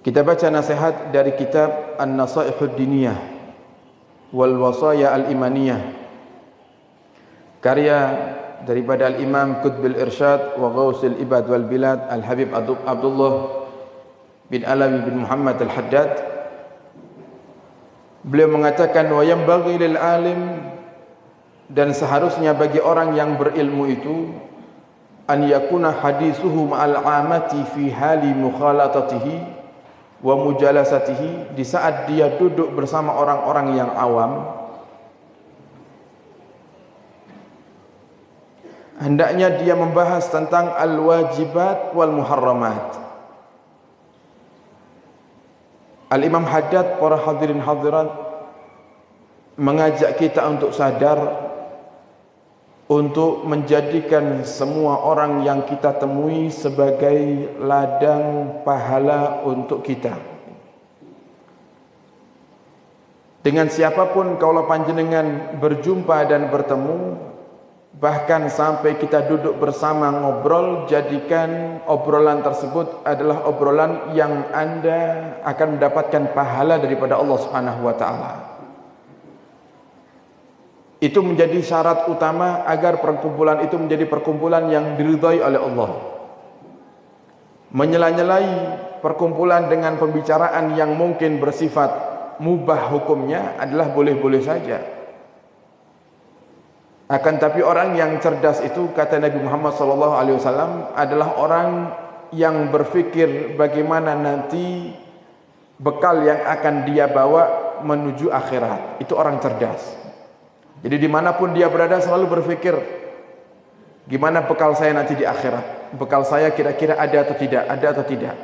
Kita baca nasihat dari kitab An-Nasaihud Diniyah wal Wasaya Al-Imaniyah, karya daripada Al-Imam Qutbil Irsyad wa Ghausil Ibad wal Bilad Al-Habib Abdullah bin Alawi bin Muhammad Al-Haddad. Beliau mengatakan, wa yanbaghi lil alim, dan seharusnya bagi orang yang berilmu itu, an yakuna hadithuhu ma'al amati fi hali mukhalatatihi wa mujalasatihi, di saat dia duduk bersama orang-orang yang awam, hendaknya dia membahas tentang al-wajibat wal muharramat. Al-Imam Haddad, para hadirin hadirat, mengajak kita untuk sadar, untuk menjadikan semua orang yang kita temui sebagai ladang pahala untuk kita. Dengan siapapun kaulah panjenengan berjumpa dan bertemu, bahkan sampai kita duduk bersama ngobrol, jadikan obrolan tersebut adalah obrolan yang Anda akan mendapatkan pahala daripada Allah Subhanahu wa taala. Itu menjadi syarat utama agar perkumpulan itu menjadi perkumpulan yang diridhai oleh Allah. Menyela-nyelai perkumpulan dengan pembicaraan yang mungkin bersifat mubah hukumnya adalah boleh-boleh saja. Akan tapi orang yang cerdas itu, kata Nabi Muhammad SAW, adalah orang yang berfikir bagaimana nanti bekal yang akan dia bawa menuju akhirat. Itu orang cerdas. Jadi dimanapun dia berada selalu berfikir, gimana bekal saya nanti di akhirat? Bekal saya kira-kira ada atau tidak? Ada atau tidak?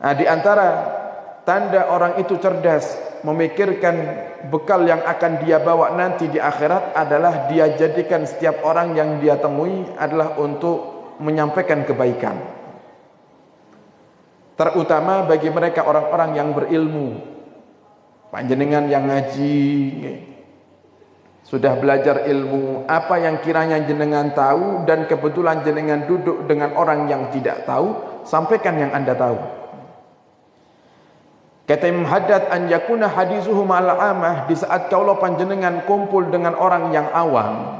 Nah, di antara tanda orang itu cerdas memikirkan bekal yang akan dia bawa nanti di akhirat adalah dia jadikan setiap orang yang dia temui adalah untuk menyampaikan kebaikan. Terutama bagi mereka orang-orang yang berilmu. Panjenengan yang ngaji, sudah belajar ilmu, apa yang kiranya jenengan tahu dan kebetulan jenengan duduk dengan orang yang tidak tahu, sampaikan yang Anda tahu. Kata Imam Haddad, an yakuna hadithuhu ma'al amah, di saat kaulah panjenengan kumpul dengan orang yang awam,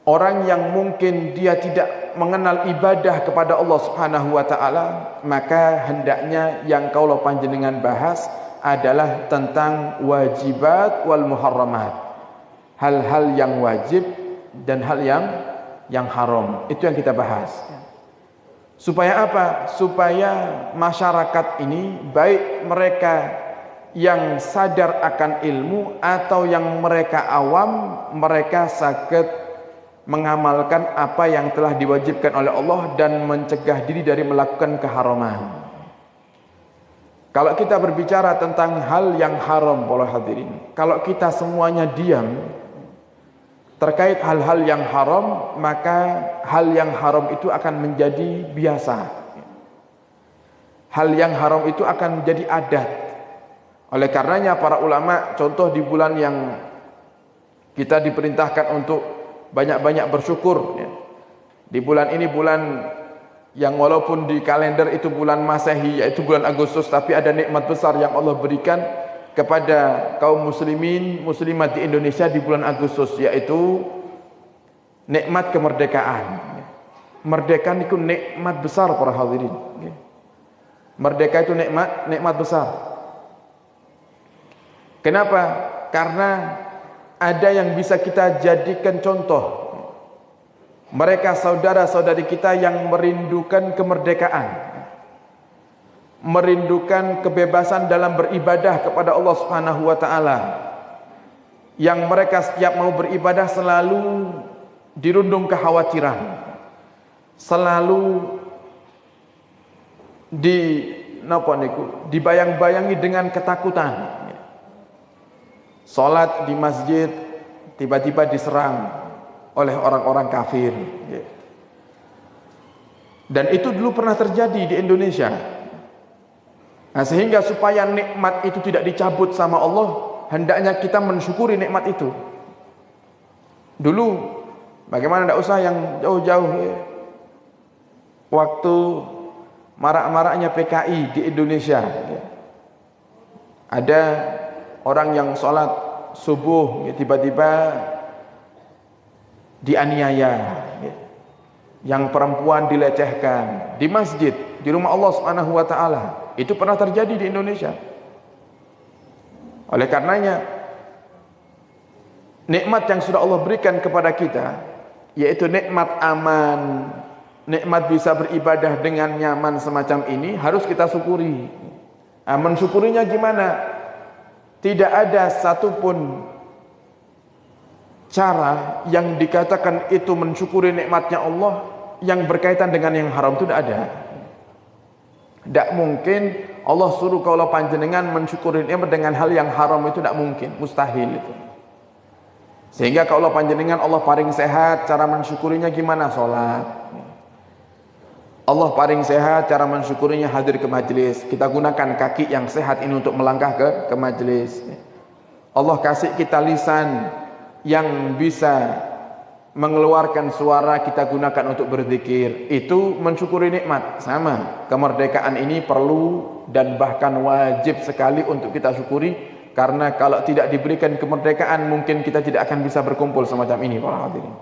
orang yang mungkin dia tidak mengenal ibadah kepada Allah Subhanahu wa taala, maka hendaknya yang kaulah panjenengan bahas adalah tentang wajibat wal muharramat. Hal-hal yang wajib dan hal yang haram. Itu yang kita bahas. Supaya apa? Supaya masyarakat ini, baik mereka yang sadar akan ilmu atau yang mereka awam, mereka sakit mengamalkan apa yang telah diwajibkan oleh Allah dan mencegah diri dari melakukan keharaman. Kalau kita berbicara tentang hal yang haram, para hadirin, kalau kita semuanya diam terkait hal-hal yang haram, maka hal yang haram itu akan menjadi biasa. Hal yang haram itu akan menjadi adat. Oleh karenanya para ulama, contoh di bulan yang kita diperintahkan untuk banyak-banyak bersyukur, ya. Di bulan ini, bulan yang walaupun di kalender itu bulan Masehi, yaitu bulan Agustus, tapi ada nikmat besar yang Allah berikan kepada kaum muslimin muslimat di Indonesia di bulan Agustus, yaitu nikmat kemerdekaan. Merdeka itu nikmat besar, para hadirin. Merdeka itu nikmat besar. Kenapa? Karena ada yang bisa kita jadikan contoh. Mereka saudara-saudari kita yang merindukan kemerdekaan, merindukan kebebasan dalam beribadah kepada Allah Subhanahu wa taala, yang mereka setiap mau beribadah selalu dirundung kekhawatiran, selalu dibayang-bayangi dengan ketakutan. Salat di masjid tiba-tiba diserang oleh orang-orang kafir. Dan itu dulu pernah terjadi di Indonesia. Nah, sehingga supaya nikmat itu tidak dicabut sama Allah, hendaknya kita mensyukuri nikmat itu. Dulu bagaimana, tidak usah yang jauh-jauh, waktu marak-maraknya PKI di Indonesia. Ada orang yang sholat subuh tiba-tiba dianiaya, yang perempuan dilecehkan di masjid, di rumah Allah Subhanahu wa taala. Itu pernah terjadi di Indonesia. Oleh karenanya, nikmat yang sudah Allah berikan kepada kita, yaitu nikmat aman, nikmat bisa beribadah dengan nyaman semacam ini, harus kita syukuri. Nah, mensyukurinya gimana? Tidak ada satupun cara yang dikatakan itu mensyukuri nikmatnya Allah yang berkaitan dengan yang haram, itu tidak ada. Tidak mungkin Allah suruh kalau panjenengan mensyukuri nikmat dengan hal yang haram, itu tidak mungkin, mustahil itu. Sehingga kalau panjenengan Allah paling sehat, cara mensyukurinya gimana? Sholat. Allah paling sehat, cara mensyukurinya hadir ke majelis. Kita gunakan kaki yang sehat ini untuk melangkah ke majelis. Allah kasih kita lisan yang bisa mengeluarkan suara, kita gunakan untuk berzikir. Itu mensyukuri nikmat. Sama, kemerdekaan ini perlu dan bahkan wajib sekali untuk kita syukuri, karena kalau tidak diberikan kemerdekaan mungkin kita tidak akan bisa berkumpul semacam ini para hadirin.